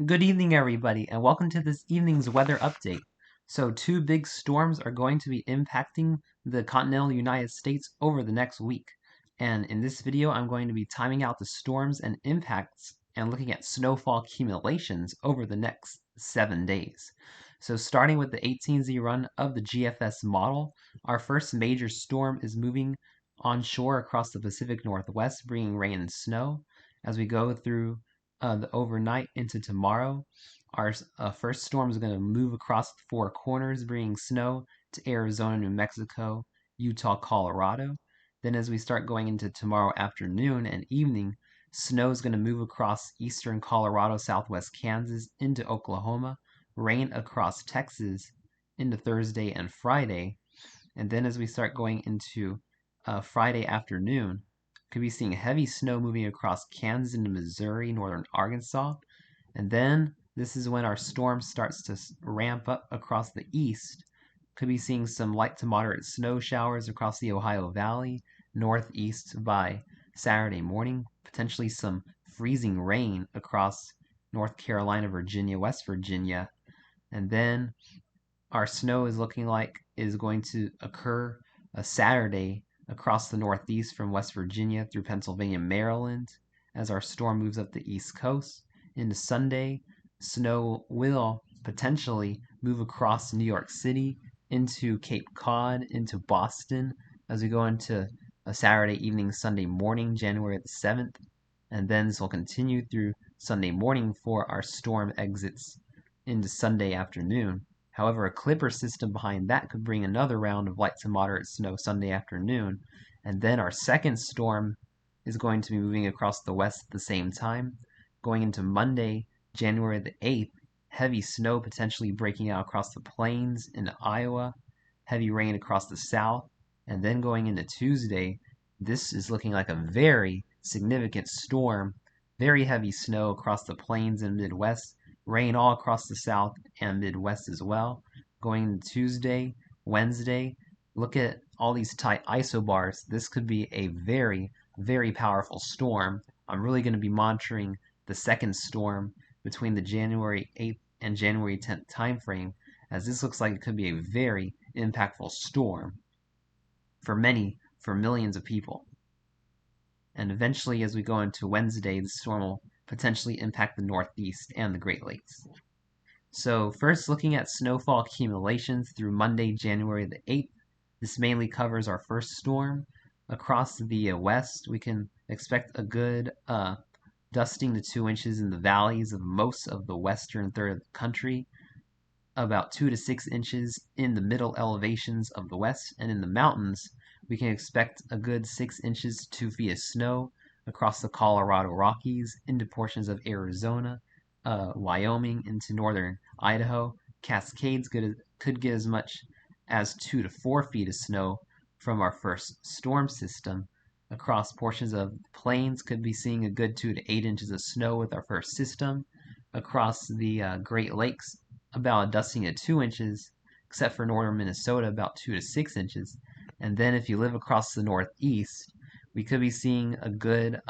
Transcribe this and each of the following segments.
Good evening, everybody, and welcome to this evening's weather update. So, two big storms are going to be impacting the continental United States over the next week. And in this video, I'm going to be timing out the storms and impacts and looking at snowfall accumulations over the next 7 days. So, starting with the 18Z run of the GFS model, our first major storm is moving onshore across the Pacific Northwest, bringing rain and snow. As we go through the overnight into tomorrow, our first storm is going to move across the four corners, bringing snow to Arizona, New Mexico, Utah, Colorado. Then, as we start going into tomorrow afternoon and evening, snow is going to move across eastern Colorado, southwest Kansas, into Oklahoma, rain across Texas into Thursday and Friday. And then, as we start going into Friday afternoon, could be seeing heavy snow moving across Kansas into Missouri, northern Arkansas. And then this is when our storm starts to ramp up across the east. Could be seeing some light to moderate snow showers across the Ohio Valley, northeast by Saturday morning. Potentially some freezing rain across North Carolina, Virginia, West Virginia. And then our snow is looking like is going to occur a Saturday across the Northeast from West Virginia through Pennsylvania, Maryland, as our storm moves up the East Coast. Into Sunday, snow will potentially move across New York City into Cape Cod, into Boston, as we go into a Saturday evening, Sunday morning, January the 7th. And then this will continue through Sunday morning for our storm exits into Sunday afternoon. However, a clipper system behind that could bring another round of light to moderate snow Sunday afternoon, and then our second storm is going to be moving across the west at the same time, going into Monday, January the 8th, heavy snow potentially breaking out across the plains into Iowa, heavy rain across the south, and then going into Tuesday, this is looking like a very significant storm, very heavy snow across the plains and Midwest, rain all across the South and Midwest as well. Going into Tuesday, Wednesday, look at all these tight isobars. This could be a very, very powerful storm. I'm really going to be monitoring the second storm between the January 8th and January 10th timeframe, as this looks like it could be a very impactful storm for millions of people. And eventually, as we go into Wednesday, the storm will potentially impact the Northeast and the Great Lakes. So first, looking at snowfall accumulations through Monday, January the 8th. This mainly covers our first storm. Across the west, we can expect a good dusting to 2 inches in the valleys of most of the western third of the country, about 2 to 6 inches in the middle elevations of the west, and in the mountains, we can expect a good 6 inches to 2 feet of snow across the Colorado Rockies, into portions of Arizona, Wyoming, into northern Idaho. Cascades could get as much as 2 to 4 feet of snow from our first storm system. Across portions of the plains, could be seeing a good 2 to 8 inches of snow with our first system. Across the Great Lakes, about a dusting of 2 inches, except for northern Minnesota, about 2 to 6 inches. And then if you live across the Northeast, we could be seeing a good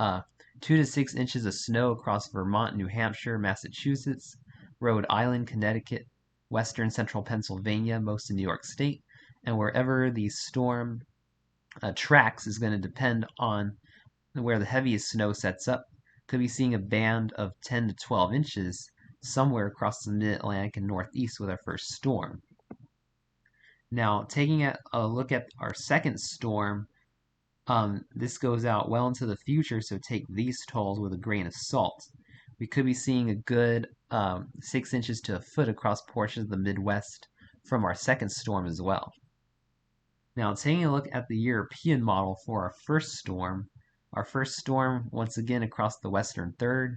2 to 6 inches of snow across Vermont, New Hampshire, Massachusetts, Rhode Island, Connecticut, western central Pennsylvania, most of New York State, and wherever the storm tracks is going to depend on where the heaviest snow sets up. Could be seeing a band of 10 to 12 inches somewhere across the mid-Atlantic and Northeast with our first storm. Now, taking a look at our second storm, this goes out well into the future, so take these totals with a grain of salt. We could be seeing a good 6 inches to a foot across portions of the Midwest from our second storm as well. Now, taking a look at the European model for our first storm, once again across the western third,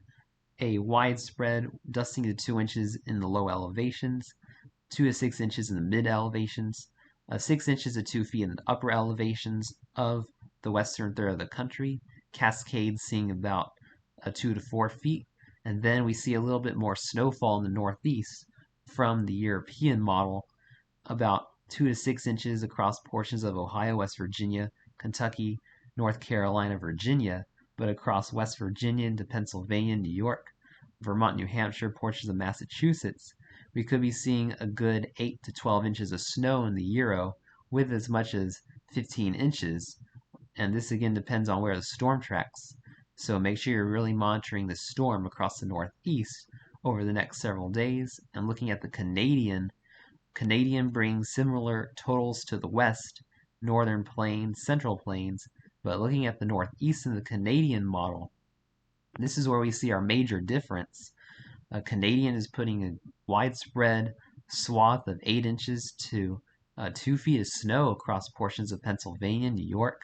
a widespread dusting to 2 inches in the low elevations, 2 to 6 inches in the mid elevations, 6 inches to 2 feet in the upper elevations of the western third of the country, Cascades seeing about 2 to 4 feet, and then we see a little bit more snowfall in the northeast from the European model, about 2 to 6 inches across portions of Ohio, West Virginia, Kentucky, North Carolina, Virginia, but across West Virginia into Pennsylvania, New York, Vermont, New Hampshire, portions of Massachusetts, we could be seeing a good 8 to 12 inches of snow in the Euro with as much as 15 inches. And this again depends on where the storm tracks. So make sure you're really monitoring the storm across the Northeast over the next several days and looking at the Canadian brings similar totals to the West, Northern Plains, Central Plains, but looking at the Northeast in the Canadian model, this is where we see our major difference. Canadian is putting a widespread swath of 8 inches to 2 feet of snow across portions of Pennsylvania, New York,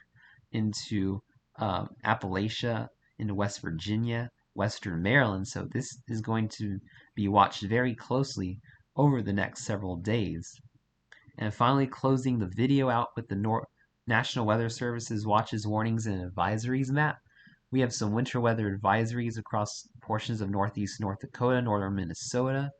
into Appalachia, into West Virginia, Western Maryland. So this is going to be watched very closely over the next several days. And finally, closing the video out with the National Weather Service's watches, warnings, and advisories map. We have some winter weather advisories across portions of northeast North Dakota, northern Minnesota,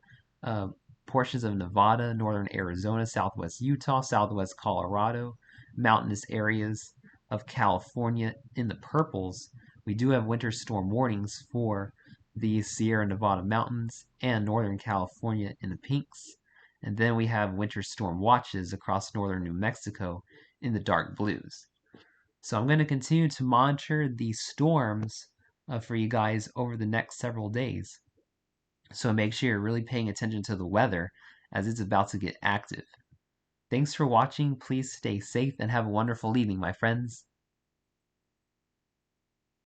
portions of Nevada, northern Arizona, southwest Utah, southwest Colorado, mountainous areas of California in the purples. We do have winter storm warnings for the Sierra Nevada mountains and northern California in the pinks. And then we have winter storm watches across northern New Mexico in the dark blues. So I'm going to continue to monitor these storms for you guys over the next several days. So make sure you're really paying attention to the weather as it's about to get active. Thanks for watching. Please stay safe and have a wonderful evening, my friends.